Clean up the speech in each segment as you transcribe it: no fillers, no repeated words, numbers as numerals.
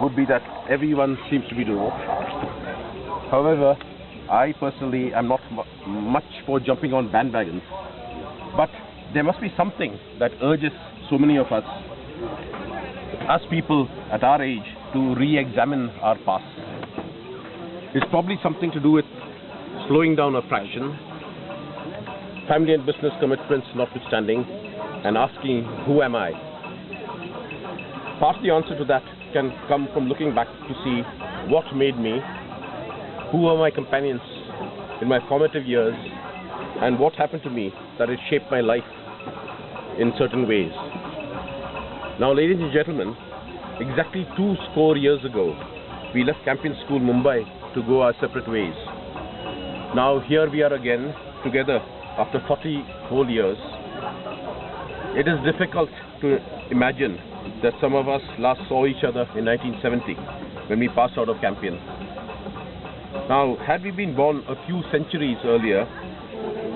would be that everyone seems to be doing it. However, I personally am not much for jumping on bandwagons. But there must be something that urges so many of us people at our age, to re-examine our past. It's probably something to do with slowing down a fraction, family and business commitments notwithstanding, and asking, who am I? Part of the answer to that can come from looking back to see what made me, who were my companions in my formative years, and what happened to me that it shaped my life in certain ways. Now, ladies and gentlemen, exactly 20 years ago, we left Campion School, Mumbai, to go our separate ways. Now, here we are again, together, after 40 whole years. It is difficult to imagine that some of us last saw each other in 1970, when we passed out of Campion. Now, had we been born a few centuries earlier,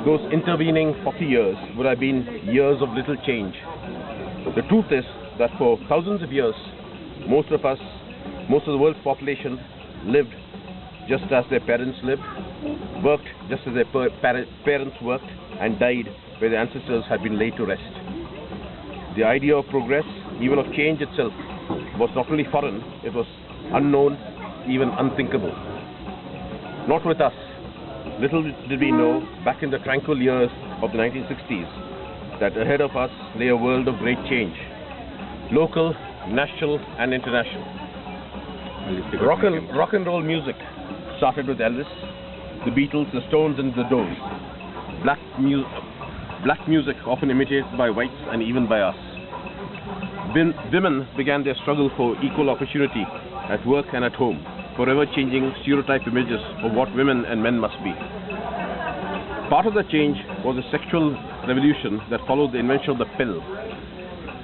those intervening 40 years would have been years of little change. The truth is that for thousands of years, most of the world's population lived just as their parents lived, worked just as their parents worked, and died where their ancestors had been laid to rest. The idea of progress, even of change itself, was not only foreign, it was unknown, even unthinkable. Not with us. Little did we know, back in the tranquil years of the 1960s, that ahead of us lay a world of great change. Local, national and international. Rock and roll music started with Elvis, the Beatles, the Stones and the Doors. Black music often imitated by whites and even by us. Women began their struggle for equal opportunity at work and at home, forever changing stereotype images of what women and men must be. Part of the change was the sexual revolution that followed the invention of the pill.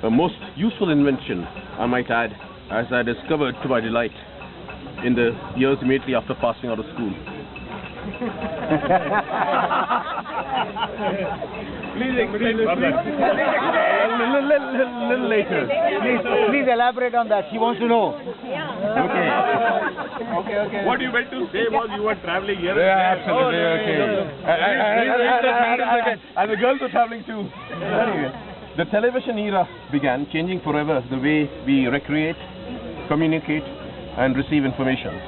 A most useful invention, I might add, as I discovered to my delight in the years immediately after passing out of school. Please explain further. Little later. Please elaborate on that. She wants to know. Okay. What you meant to say was you were traveling here. Yeah, absolutely. Okay. And the girls were traveling too. Anyway, the television era began, changing forever the way we recreate, communicate, and receive information.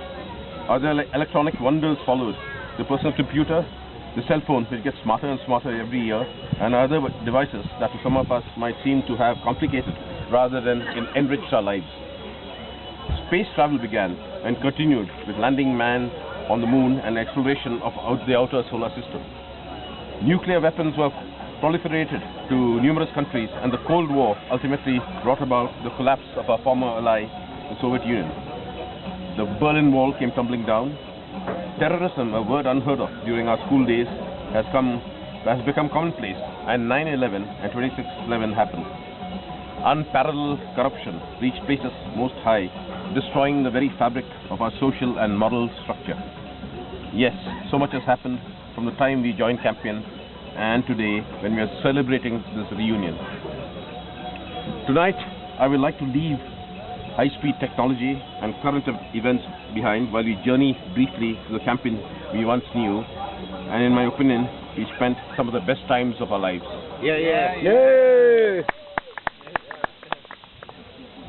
Other electronic wonders followed. The personal computer, the cell phone, which gets smarter and smarter every year, and other devices that to some of us might seem to have complicated rather than enriched our lives. Space travel began and continued with landing man on the moon and exploration of the outer solar system. Nuclear weapons were proliferated to numerous countries, and the Cold War ultimately brought about the collapse of our former ally, the Soviet Union. The Berlin Wall came tumbling down. Terrorism, a word unheard of during our school days, has become commonplace, and 9/11 and 26/11 happened. Unparalleled corruption reached places most high, destroying the very fabric of our social and moral structure. Yes, so much has happened from the time we joined Campion and today when we are celebrating this reunion. Tonight, I would like to leave high-speed technology and current events behind while we journey briefly to the Campion we once knew, and in my opinion, we spent some of the best times of our lives. Yay!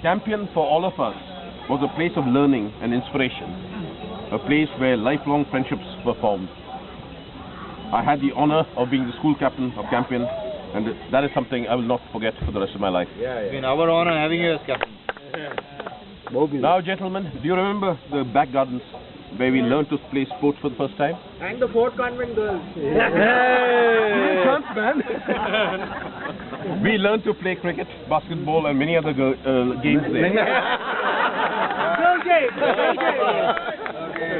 Campion for all of us was a place of learning and inspiration, a place where lifelong friendships were formed. I had the honor of being the school captain of Campion, and that is something I will not forget for the rest of my life. It's been our honor having you as captain. Now, gentlemen, do you remember the back gardens where we learned to play sports for the first time? And the Fort Convent girls. Hey! Chance, man. We learned to play cricket, basketball, and many other games there.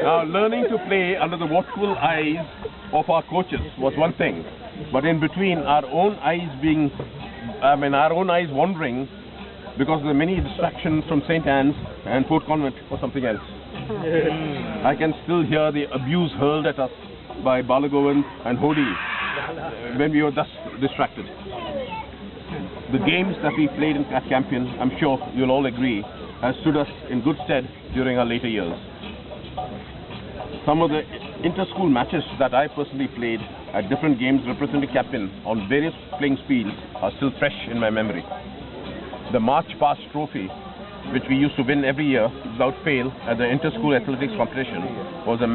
Now, learning to play under the watchful eyes of our coaches was one thing, but in between, our own eyes wandering because of the many distractions from St. Anne's and Fort Convent was something else. I can still hear the abuse hurled at us by Balagovan and Hodi when we were thus distracted. The games that we played at Campion, I'm sure you'll all agree, has stood us in good stead during our later years. Some of the inter-school matches that I personally played at different games representing Campion on various playing fields are still fresh in my memory. The March Past Trophy, which we used to win every year without fail at the inter-school athletics competition, was a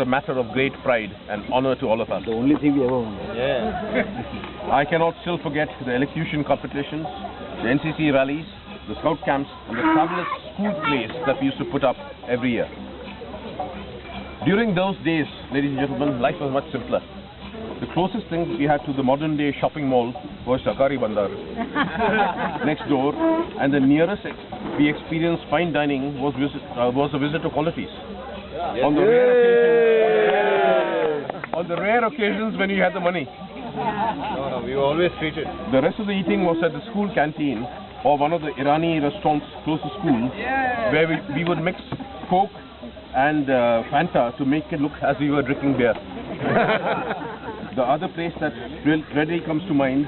matter of great pride and honor to all of us. The only thing we ever won. Yeah. I cannot still forget the elocution competitions, the NCC rallies, the scout camps, and the fabulous school plays that we used to put up every year. During those days, ladies and gentlemen, life was much simpler. The closest thing we had to the modern day shopping mall was Shakari Bandar next door, and the nearest we experienced fine dining was a visit to qualities. On the rare occasions when you had the money. No, we were always treated. The rest of the eating was at the school canteen or one of the Irani restaurants close to school, where we would mix Coke and Fanta to make it look as we were drinking beer. The other place that readily comes to mind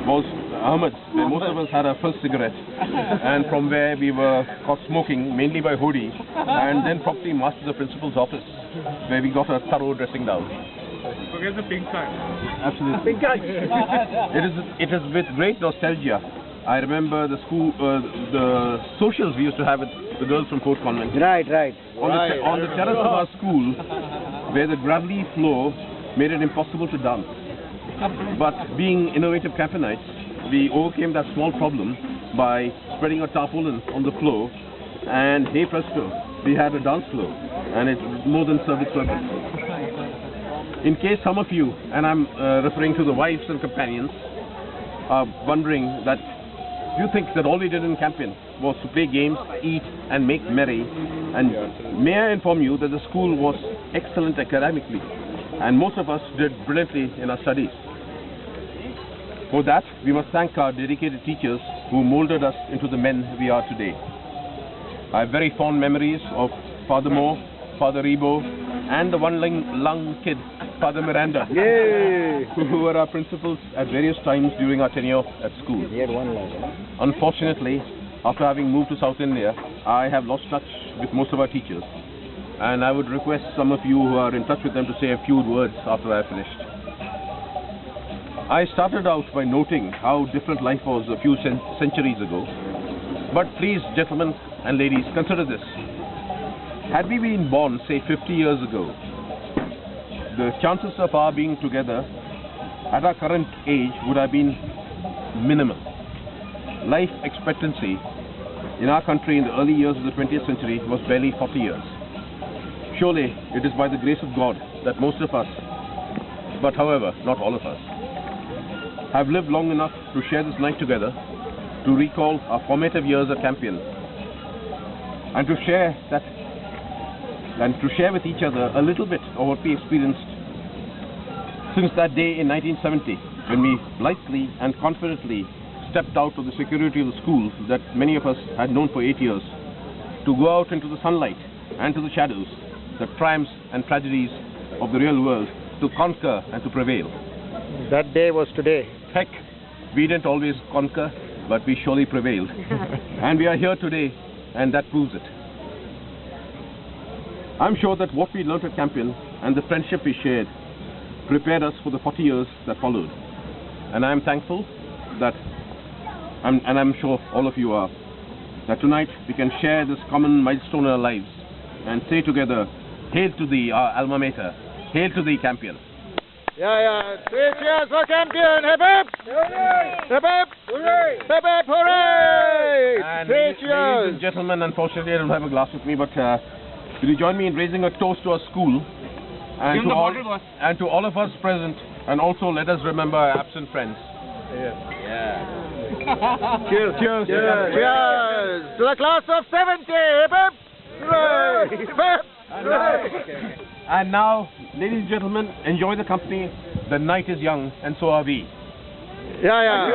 was Ahmed's, where most of us had our first cigarette, and from where we were caught smoking, mainly by Hodi, and then promptly marched to the principal's office, where we got a thorough dressing down. Forget the pink card. Absolutely. Pink card. It is with great nostalgia. I remember the school, the socials we used to have with the girls from Fort Convent. Right. On the terrace of our school, where the gravelly floor made it impossible to dance. But being innovative Campionites, we overcame that small problem by spreading a tarpaulin on the floor, and hey presto, we had a dance floor, and it more than served its purpose. In case some of you, and I'm referring to the wives and companions, are wondering that you think that all we did in Campion was to play games, eat, and make merry, and may I inform you that the school was excellent academically, and most of us did brilliantly in our studies. For that, we must thank our dedicated teachers who molded us into the men we are today. I have very fond memories of Father Moore, Father Rebo, and the one-lung kid, Father Miranda, who were our principals at various times during our tenure at school. He had one lung. Unfortunately, after having moved to South India, I have lost touch with most of our teachers, and I would request some of you who are in touch with them to say a few words after I have finished. I started out by noting how different life was a few centuries ago, but please, gentlemen and ladies, consider this. Had we been born, say, 50 years ago, the chances of our being together at our current age would have been minimal. Life expectancy in our country in the early years of the 20th century was barely 40 years. Surely it is by the grace of God that most of us, but however, not all of us, have lived long enough to share this night together, to recall our formative years at Campion, and to share with each other a little bit of what we experienced since that day in 1970, when we lightly and confidently stepped out of the security of the school that many of us had known for 8 years, to go out into the sunlight and to the shadows, the triumphs and tragedies of the real world, to conquer and to prevail. That day was today. Heck, we didn't always conquer, but we surely prevailed. And we are here today, and that proves it. I'm sure that what we learnt at Campion and the friendship we shared prepared us for the 40 years that followed. And I'm thankful that, and I'm sure all of you are, that tonight we can share this common milestone in our lives and say together, hail to thee, our alma mater, hail to thee, Campion. Yeah. 3 cheers for Campion. Hip hip! Hip hip! Hooray! Hip hip! Hooray! And 3 ladies cheers! and gentlemen, unfortunately I don't have a glass with me, but will you join me in raising a toast to our school and to all of us present, and also let us remember our absent friends. Cheers! Cheers! Cheers! To the class of 70! Hip hip! Hooray! Hip hip! And now, ladies and gentlemen, enjoy the company. The night is young, and so are we. Yeah.